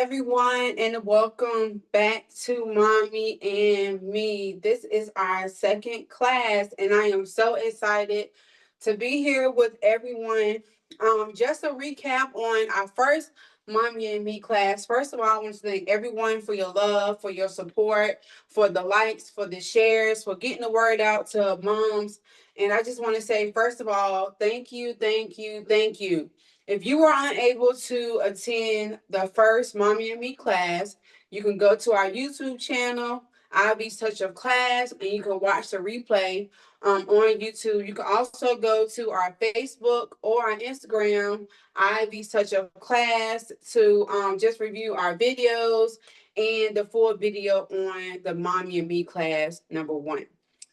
everyone, and welcome back to Mommy and Me. This is our second class, and I am so excited to be here with everyone. Just a recap on our first Mommy and Me class. First of all, I want to thank everyone for your love, for your support, for the likes, for the shares, for getting the word out to moms. And I just want to say, first of all, thank you, thank you, thank you. If you were unable to attend the first Mommy and Me class, you can go to our YouTube channel, Ivy's Touch of Class, and you can watch the replay on YouTube. You can also go to our Facebook or our Instagram, Ivy's Touch of Class, to just review our videos and the full video on the Mommy and Me class number 1.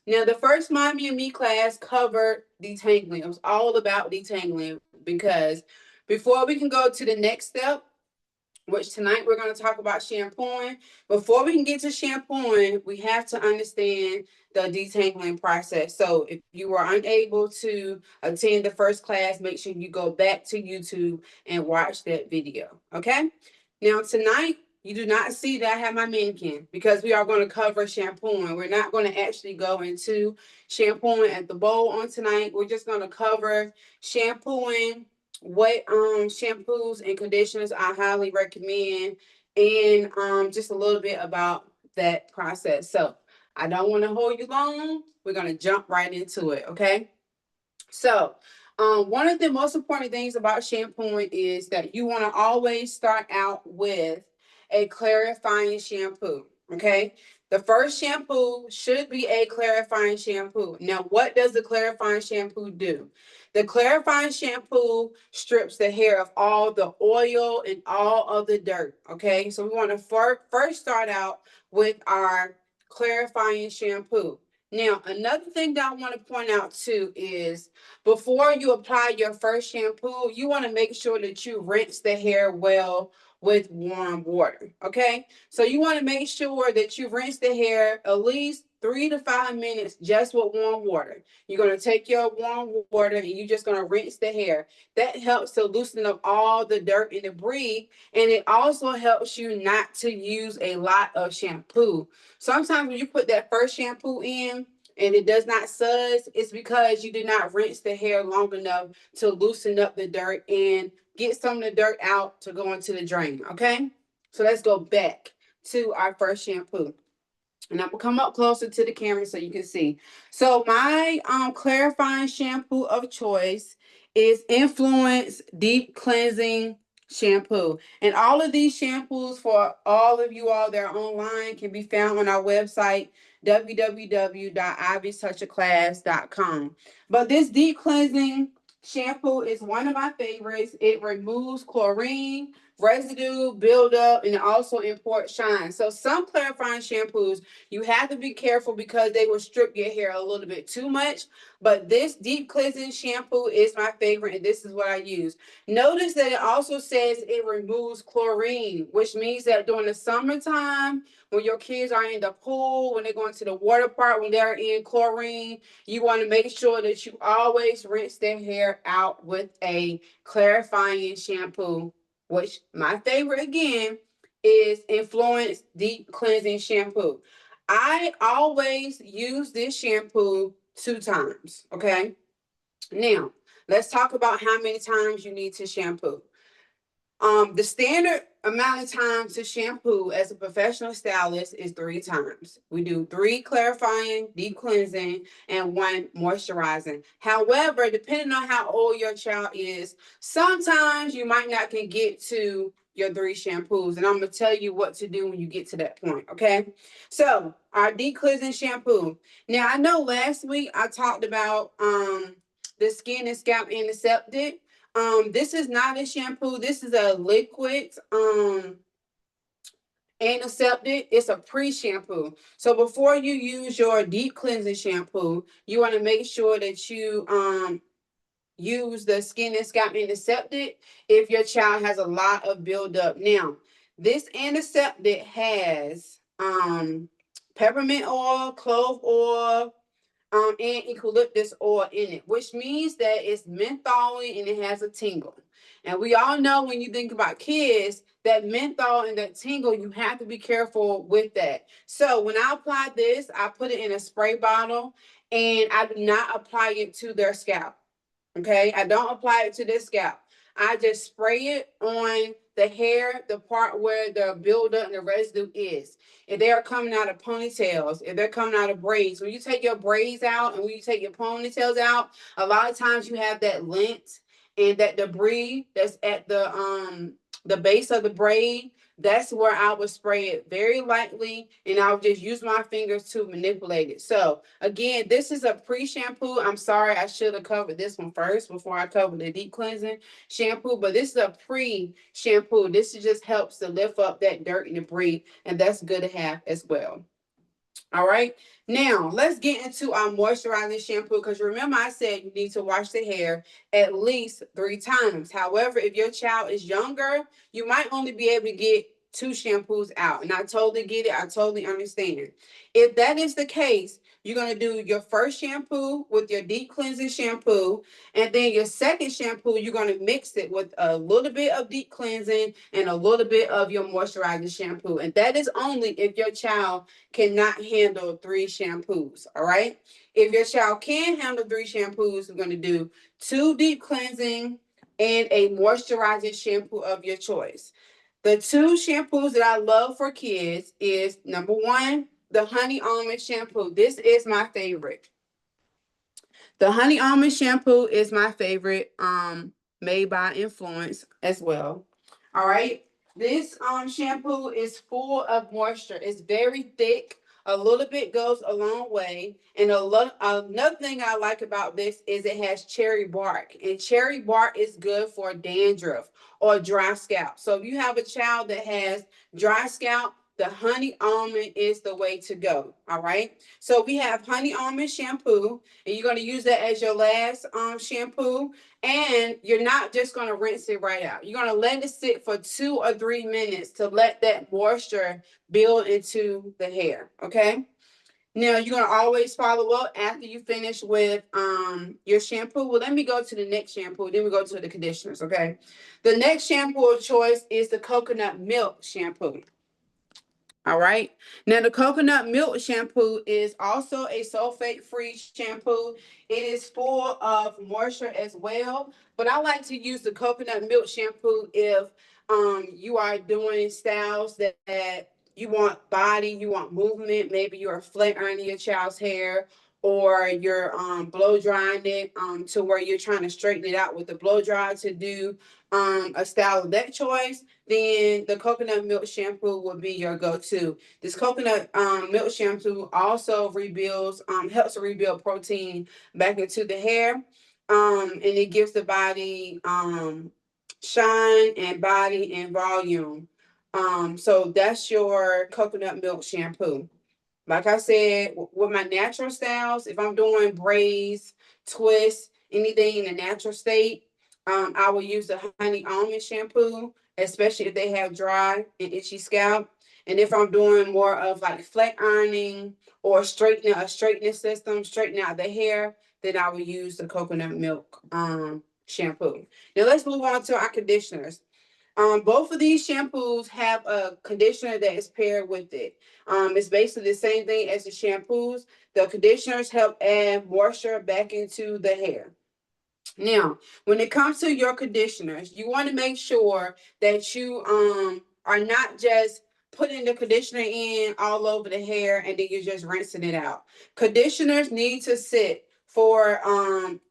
Now, the first Mommy and Me class covered detangling. It was all about detangling because before we can go to the next step, which tonight we're going to talk about shampooing. Before we can get to shampooing, we have to understand the detangling process. So if you were unable to attend the first class, make sure you go back to YouTube and watch that video. Okay? Now, tonight, you do not see that I have my mannequin because we are going to cover shampooing. We're not going to actually go into shampooing at the bowl on tonight. We're just going to cover shampooing, what shampoos and conditioners I highly recommend, and just a little bit about that process. So I don't want to hold you long. We're going to jump right into it, okay? So, one of the most important things about shampooing is that you want to always start out with a clarifying shampoo. Okay. The first shampoo should be a clarifying shampoo. Now, what does the clarifying shampoo do? The clarifying shampoo strips the hair of all the oil and all of the dirt. Okay. So, we want to first start out with our clarifying shampoo. Now, another thing that I want to point out too is before you apply your first shampoo, you want to make sure that you rinse the hair well with warm water. Okay. So you want to make sure that you rinse the hair at least 3 to 5 minutes just with warm water. You're going to take your warm water and you're just going to rinse the hair. That helps to loosen up all the dirt and debris. And it also helps you not to use a lot of shampoo. Sometimes when you put that first shampoo in, and it does not suds, it's because you did not rinse the hair long enough to loosen up the dirt and get some of the dirt out to go into the drain. Okay, so let's go back to our first shampoo. And I'm gonna come up closer to the camera so you can see. So my clarifying shampoo of choice is Influence Deep Cleansing Shampoo. And all of these shampoos for all of you all that are online can be found on our website, www.ivystouchofclass.com. But this deep cleansing shampoo is one of my favorites. It removes chlorine, residue, buildup, and it also imports shine. So some clarifying shampoos, you have to be careful because they will strip your hair a little bit too much. But this deep cleansing shampoo is my favorite, and this is what I use. Notice that it also says it removes chlorine, which means that during the summertime, when your kids are in the pool, when they're going to the water park, when they're in chlorine, you want to make sure that you always rinse their hair out with a clarifying shampoo, which my favorite again is Influence Deep Cleansing Shampoo. I always use this shampoo 2 times. Okay. Now, let's talk about how many times you need to shampoo. The standard amount of time to shampoo as a professional stylist is 3 times. We do 3 clarifying, deep cleansing, and 1 moisturizing. However, depending on how old your child is, sometimes you might not can get to your 3 shampoos. And I'm going to tell you what to do when you get to that point. Okay. So our deep cleansing shampoo. Now, I know last week I talked about the skin and scalp antiseptic. This is not a shampoo. This is a liquid antiseptic. It's a pre-shampoo. So before you use your deep cleansing shampoo, you want to make sure that you use the skin and scalp antiseptic if your child has a lot of buildup. Now, this antiseptic has peppermint oil, clove oil, and eucalyptus oil in it, which means that it's mentholy and it has a tingle. And we all know when you think about kids, that menthol and that tingle, you have to be careful with that. So when I apply this, I put it in a spray bottle and I do not apply it to their scalp. Okay, I don't apply it to their scalp. I just spray it on the hair, the part where the buildup and the residue is. If they are coming out of ponytails, if they're coming out of braids, when you take your braids out and when you take your ponytails out, a lot of times you have that lint and that debris that's at the base of the braid. That's where I would spray it very lightly, and I would just use my fingers to manipulate it. So again, this is a pre-shampoo. I'm sorry, I should have covered this one first before I covered the deep cleansing shampoo, but this is a pre-shampoo. This just helps to lift up that dirt and debris, and that's good to have as well. All right. Now let's get into our moisturizing shampoo because remember I said you need to wash the hair at least 3 times. However, if your child is younger, you might only be able to get 2 shampoos out. And I totally get it. I totally understand. If that is the case, you're going to do your first shampoo with your deep cleansing shampoo. And then your second shampoo, you're going to mix it with a little bit of deep cleansing and a little bit of your moisturizing shampoo. And that is only if your child cannot handle 3 shampoos. All right. If your child can handle 3 shampoos, we're going to do 2 deep cleansing and a moisturizing shampoo of your choice. The 2 shampoos that I love for kids is number one, the honey almond shampoo. This is my favorite. The honey almond shampoo is my favorite, made by Influence as well. All right. This shampoo is full of moisture. It's very thick. A little bit goes a long way. And another thing I like about this is it has cherry bark. And cherry bark is good for dandruff or dry scalp. So if you have a child that has dry scalp, the honey almond is the way to go. All right. So we have honey almond shampoo, and you're going to use that as your last shampoo. And you're not just going to rinse it right out. You're going to let it sit for 2 or 3 minutes to let that moisture build into the hair. Okay. Now you're going to always follow up after you finish with your shampoo. Well, let me go to the next shampoo. Then we go to the conditioners. Okay. The next shampoo of choice is the coconut milk shampoo. All right. Now, the coconut milk shampoo is also a sulfate-free shampoo. It is full of moisture as well. But I like to use the coconut milk shampoo if you are doing styles that you want body, you want movement. Maybe you're flat ironing your child's hair, or you're blow drying it to where you're trying to straighten it out with the blow dryer to do a style of that choice, then the coconut milk shampoo will be your go-to. This coconut milk shampoo also rebuilds, helps to rebuild protein back into the hair, and it gives the body shine and body and volume. So that's your coconut milk shampoo. Like I said, with my natural styles, if I'm doing braids, twists, anything in a natural state, I will use the honey almond shampoo, especially if they have dry and itchy scalp. And if I'm doing more of like flat ironing or straightening a straightening system, straightening out the hair, then I will use the coconut milk shampoo. Now let's move on to our conditioners. Both of these shampoos have a conditioner that is paired with it. It's basically the same thing as the shampoos. The conditioners help add moisture back into the hair. Now, when it comes to your conditioners, you want to make sure that you are not just putting the conditioner in all over the hair and then you're just rinsing it out. Conditioners need to sit for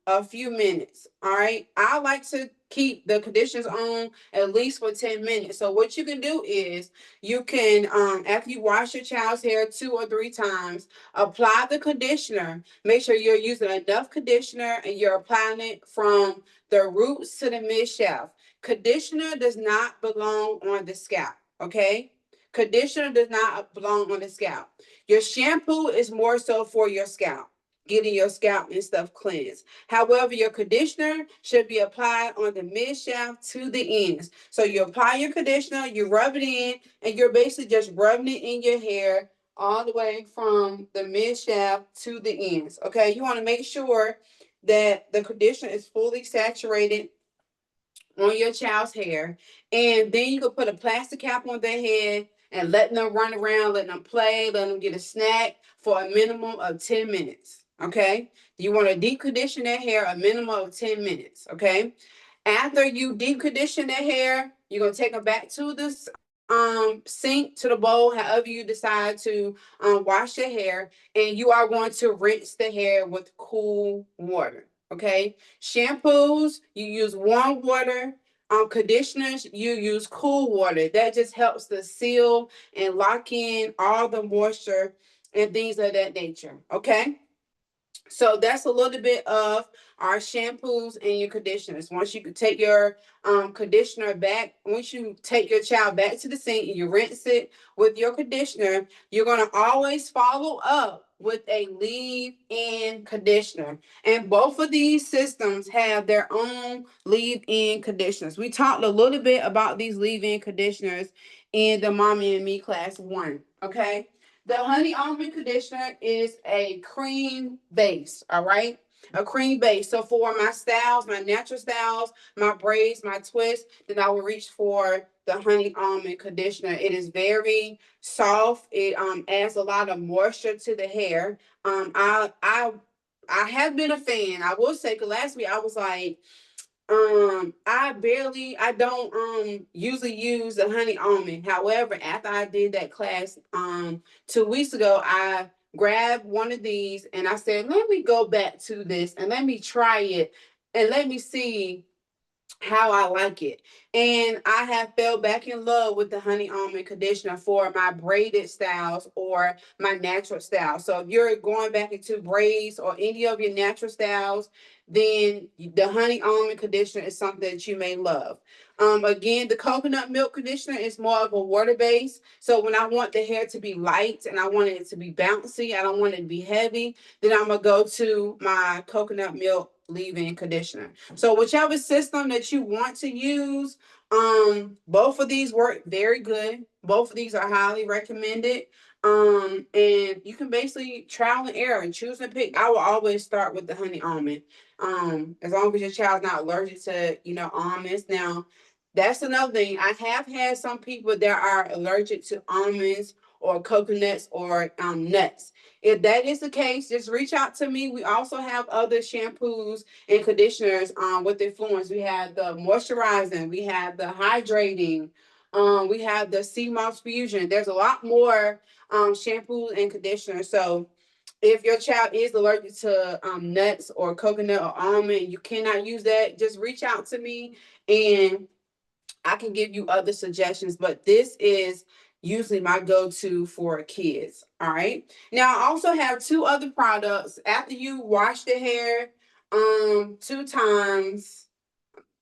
a few minutes. All right. I like to keep the conditioners on at least for 10 minutes. So what you can do is you can after you wash your child's hair 2 or 3 times, apply the conditioner. Make sure you're using enough conditioner and you're applying it from the roots to the mid shaft. Conditioner does not belong on the scalp. Okay. Conditioner does not belong on the scalp. Your shampoo is more so for your scalp, getting your scalp and stuff cleansed. However, your conditioner should be applied on the mid shaft to the ends. So you apply your conditioner, you rub it in, and you're basically just rubbing it in your hair all the way from the mid shaft to the ends. Okay, you want to make sure that the conditioner is fully saturated on your child's hair. And then you can put a plastic cap on their head and let them run around, let them play, let them get a snack for a minimum of 10 minutes. Okay. You want to deep condition their hair a minimum of 10 minutes. Okay. After you deep condition their hair, you're gonna take them back to the sink, to the bowl, however you decide to wash your hair, and you are going to rinse the hair with cool water. Okay, shampoos you use warm water. Conditioners you use cool water. That just helps to seal and lock in all the moisture and things of that nature. Okay. So that's a little bit of our shampoos and your conditioners. Once you can take your conditioner back, once you take your child back to the sink and you rinse it with your conditioner, you're going to always follow up with a leave-in conditioner. And both of these systems have their own leave-in conditioners. We talked a little bit about these leave-in conditioners in the Mommy and Me class 1. Okay. The honey almond conditioner is a cream base, all right? A cream base. So for my styles, my natural styles, my braids, my twists, then I will reach for the honey almond conditioner. It is very soft. It adds a lot of moisture to the hair. I have been a fan. I will say, cause last week I was like, I don't usually use the honey almond. However, after I did that class 2 weeks ago, I grabbed one of these and I said, let me go back to this and let me try it and let me see how I like it. And I have fell back in love with the honey almond conditioner for my braided styles or my natural styles. So if you're going back into braids or any of your natural styles, then the honey almond conditioner is something that you may love. Again, the coconut milk conditioner is more of a water base. So when I want the hair to be light and I want it to be bouncy, I don't want it to be heavy, then I'm gonna go to my coconut milk leave-in conditioner. So whichever system that you want to use, both of these work very good. Both of these are highly recommended. And you can basically trial and error and choose and pick. I will always start with the honey almond. As long as your child's not allergic to, almonds. Now, that's another thing. I have had some people that are allergic to almonds or coconuts or nuts. If that is the case, just reach out to me. We also have other shampoos and conditioners with influence. We have the moisturizing, we have the hydrating, we have the sea moss fusion. There's a lot more shampoos and conditioners. So if your child is allergic to nuts or coconut or almond, you cannot use that. Just reach out to me and I can give you other suggestions, but this is usually my go-to for kids. All right. Now I also have two other products. After you wash the hair 2 times,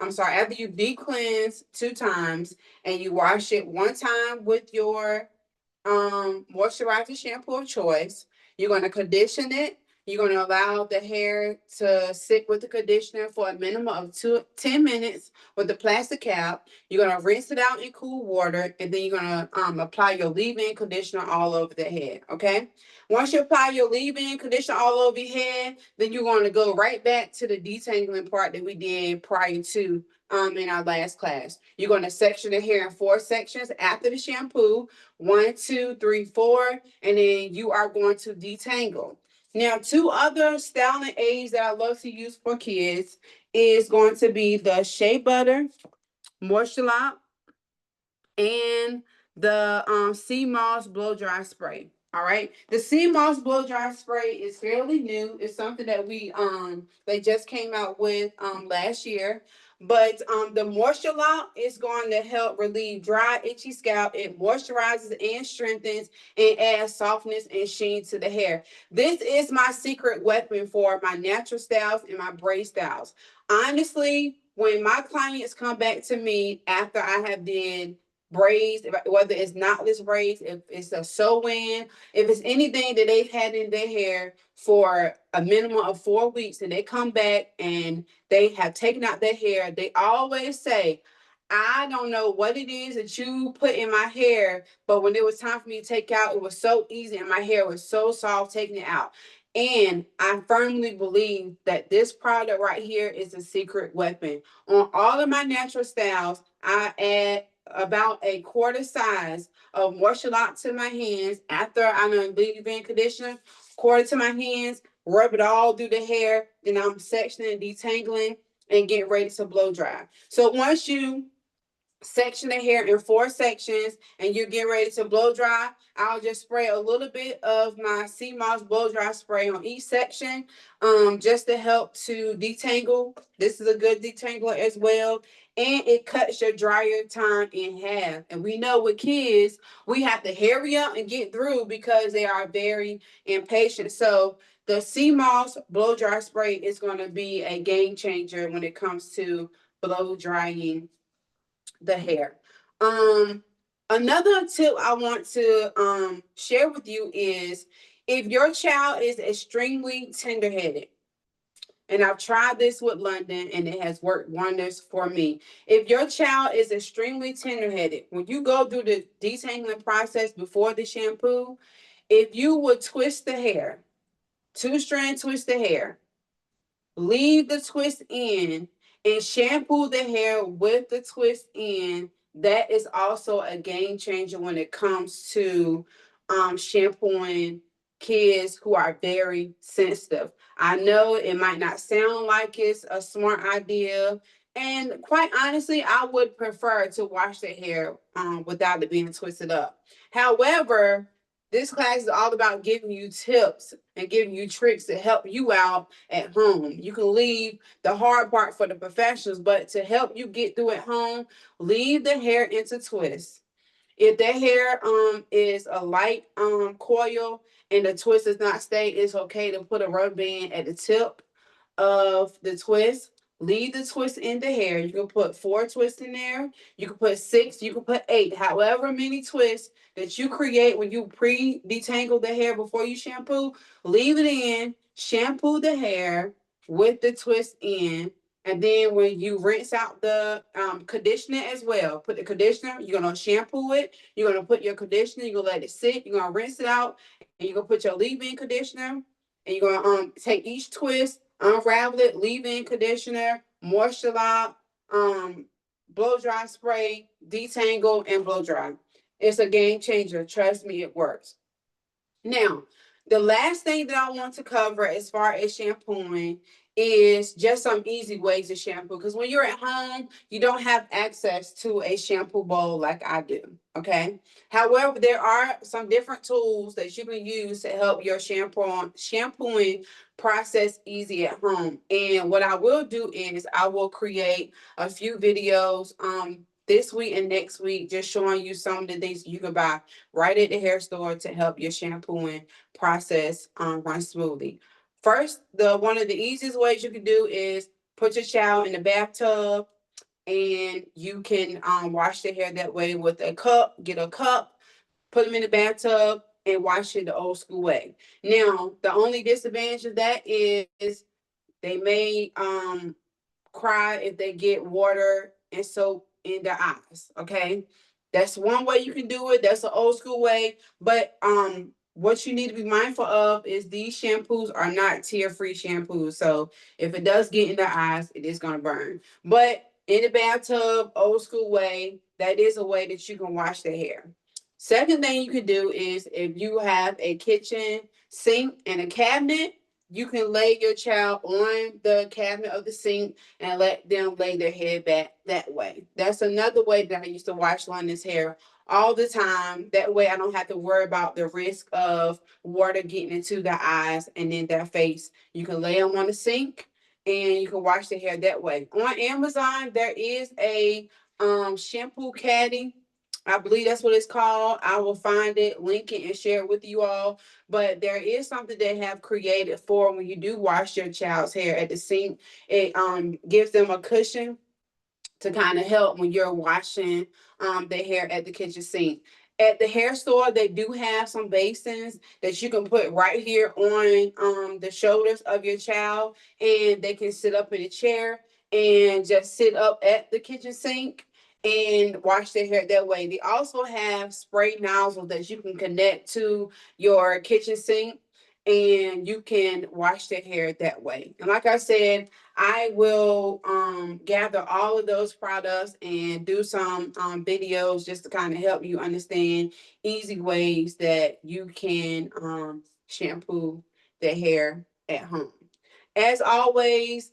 I'm sorry, after you deep cleanse 2 times and you wash it 1 time with your moisturizer shampoo of choice, you're going to condition it. You're going to allow the hair to sit with the conditioner for a minimum of 10 minutes with the plastic cap. You're going to rinse it out in cool water, and then you're going to apply your leave-in conditioner all over the head. Okay. Once you apply your leave-in conditioner all over your head, then you're going to go right back to the detangling part that we did prior to in our last class. You're going to section the hair in 4 sections after the shampoo. 1, 2, 3, 4, and then you are going to detangle. Now, two other styling aids that I love to use for kids is going to be the Shea Butter Moisture Lock and the sea moss blow dry spray. All right, the sea moss blow dry spray is fairly new. It's something that they just came out with last year. But the moisture lock is going to help relieve dry, itchy scalp. It moisturizes and strengthens and adds softness and sheen to the hair. This is my secret weapon for my natural styles and my braid styles. Honestly, when my clients come back to me after I have did braids, whether it's knotless braids, if it's a sew-in, if it's anything that they've had in their hair for a minimum of 4 weeks, and they come back and they have taken out their hair, they always say, I don't know what it is that you put in my hair, but when it was time for me to take out, it was so easy and my hair was so soft taking it out. And I firmly believe that this product right here is a secret weapon. On all of my natural styles, I add about a quarter size of moisture lock to my hands after I'm in leave-in conditioner, quarter to my hands, rub it all through the hair, then I'm sectioning, detangling, and getting ready to blow dry. So once you section the hair in 4 sections and you're getting ready to blow dry, I'll just spray a little bit of my sea moss blow dry spray on each section, just to help to detangle. This is a good detangler as well, and it cuts your dryer time in half. And we know with kids, we have to hurry up and get through because they are very impatient. So the sea moss blow dry spray is going to be a game changer when it comes to blow drying the hair. Um, Another tip I want to share with you is if your child is extremely tender-headed, and I've tried this with London and it has worked wonders for me. If your child is extremely tender-headed, when you go through the detangling process before the shampoo, if you would twist the hair, two-strand twist the hair, leave the twist in, and shampoo the hair with the twist in. That is also a game changer when it comes to shampooing kids who are very sensitive. I know it might not sound like it's a smart idea, and quite honestly, I would prefer to wash the hair without it being twisted up. However, this class is all about giving you tips and giving you tricks to help you out at home. You can leave the hard part for the professionals, but to help you get through at home, leave the hair into twists. If the hair is a light coil and the twist is not stayed, it's okay to put a rubber band at the tip of the twist. Leave the twist in the hair. You can put 4 twists in there. You can put 6. You can put 8. However many twists that you create when you pre-detangle the hair before you shampoo, leave it in. Shampoo the hair with the twist in. And then when you rinse out the conditioner as well, put the conditioner, you're going to shampoo it. You're going to put your conditioner, you're going to let it sit. You're going to rinse it out. And you're going to put your leave-in conditioner. And you're going to take each twist, unravel it, leave-in conditioner, moisture lock, blow dry spray, detangle, and blow dry. It's a game changer. Trust me, it works. Now, the last thing that I want to cover as far as shampooing is just some easy ways to shampoo. Because when you're at home, you don't have access to a shampoo bowl like I do. Okay. However, there are some different tools that you can use to help your shampooing process easy at home. And what I will do is I will create a few videos this week and next week, just showing you some of the things you can buy right at the hair store to help your shampooing process run smoothly. First, the one of the easiest ways you can do is put your child in the bathtub, and you can wash their hair that way with a cup. Get a cup, put them in the bathtub, and wash it the old school way. Now, the only disadvantage of that is they may cry if they get water and soap in their eyes. Okay. That's one way you can do it. That's an old school way. But what you need to be mindful of is these shampoos are not tear-free shampoos. So if it does get in their eyes, it is gonna burn. But in the bathtub, old school way, that is a way that you can wash the hair. Second thing you can do is if you have a kitchen sink and a cabinet, you can lay your child on the cabinet of the sink and let them lay their head back that way. That's another way that I used to wash London's hair all the time. That way I don't have to worry about the risk of water getting into their eyes and in their face. You can lay them on the sink and you can wash their hair that way. On Amazon, there is a shampoo caddy. I believe that's what it's called. I will find it, link it, and share it with you all. But there is something they have created for when you do wash your child's hair at the sink. It gives them a cushion to kind of help when you're washing the hair at the kitchen sink. At the hair store, they do have some basins that you can put right here on the shoulders of your child, and they can sit up in a chair and just sit up at the kitchen sink. and wash their hair that way. They also have spray nozzles that you can connect to your kitchen sink, and you can wash their hair that way. And like I said, I will gather all of those products and do some videos just to kind of help you understand easy ways that you can shampoo the hair at home. As always,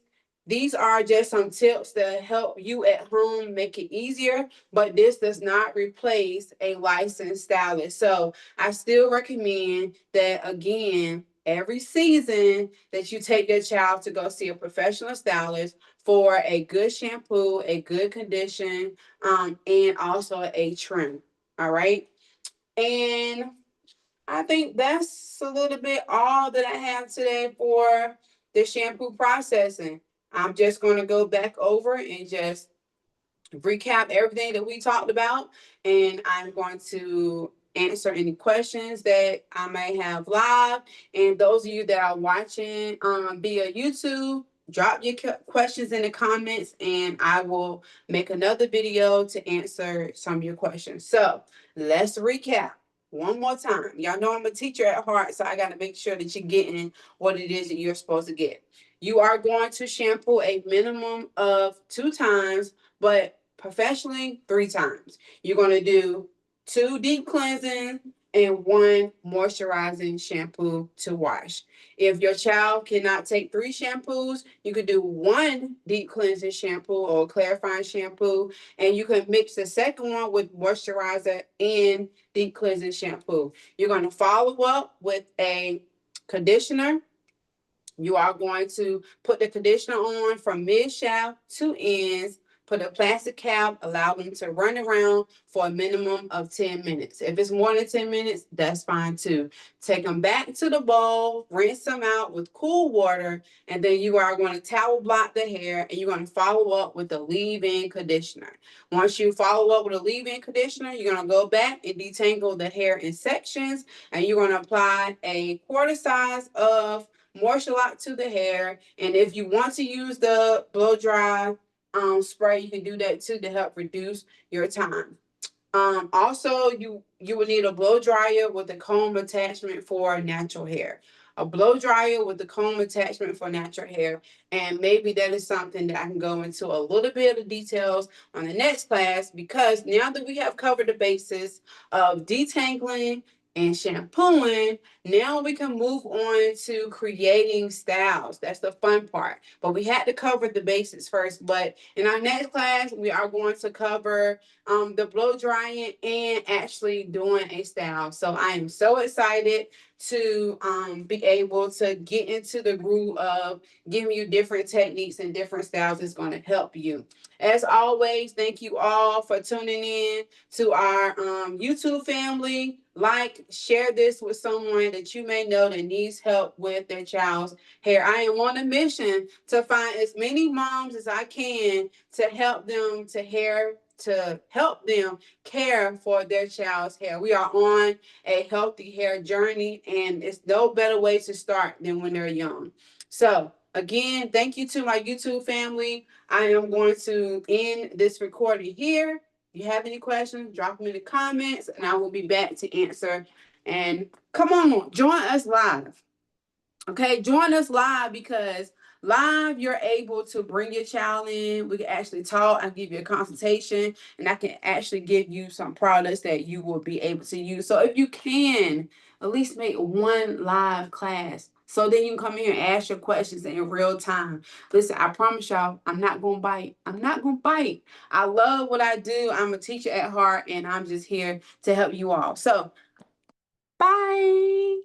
these are just some tips to help you at home make it easier, but this does not replace a licensed stylist. So I still recommend that, again, every season that you take your child to go see a professional stylist for a good shampoo, a good condition, and also a trim. All right. And I think that's a little bit all that I have today for the shampoo processing. I'm just going to go back over and just recap everything that we talked about, and I'm going to answer any questions that I may have live. And those of you that are watching via YouTube, drop your questions in the comments, and I will make another video to answer some of your questions. So let's recap one more time. Y'all know I'm a teacher at heart, so I got to make sure that you're getting what it is that you're supposed to get. You are going to shampoo a minimum of 2 times, but professionally 3 times. You're going to do 2 deep cleansing and 1 moisturizing shampoo to wash. If your child cannot take 3 shampoos, you could do 1 deep cleansing shampoo or clarifying shampoo, and you can mix the second one with moisturizer and deep cleansing shampoo. You're going to follow up with a conditioner. You are going to put the conditioner on from mid shaft to ends, put a plastic cap, allow them to run around for a minimum of 10 minutes. If it's more than 10 minutes, that's fine too. Take them back to the bowl, rinse them out with cool water, and then you are going to towel block the hair, and you're going to follow up with a leave-in conditioner. Once you follow up with a leave-in conditioner, you're going to go back and detangle the hair in sections, and you're going to apply a quarter size of moisture lock to the hair. And if you want to use the blow dry spray, you can do that too to help reduce your time. Also, you will need a blow dryer with a comb attachment for natural hair. A blow dryer with a comb attachment for natural hair. And maybe that is something that I can go into a little bit of details on the next class, because now that we have covered the basis of detangling and shampooing, now we can move on to creating styles. That's the fun part. But we had to cover the basics first. But in our next class, we are going to cover the blow drying and actually doing a style. So I am so excited to be able to get into the groove of giving you different techniques and different styles. Is going to help you. As always, thank you all for tuning in to our YouTube family. Like, share this with someone that you may know that needs help with their child's hair. I am on a mission to find as many moms as I can to help them to help them care for their child's hair. We are on a healthy hair journey, and it's no better way to start than when they're young. So, again, thank you to my YouTube family. I am going to end this recording here. If you have any questions, drop them in the comments, and I will be back to answer. And come on, join us live. Okay, join us live, because live you're able to bring your child in. We can actually talk. I can give you a consultation, and I can actually give you some products that you will be able to use. So if you can, at least make one live class, so then you can come here and ask your questions in real time. Listen, I promise y'all, I'm not gonna bite. I'm not gonna bite. I love what I do. I'm a teacher at heart, and I'm just here to help you all. So bye.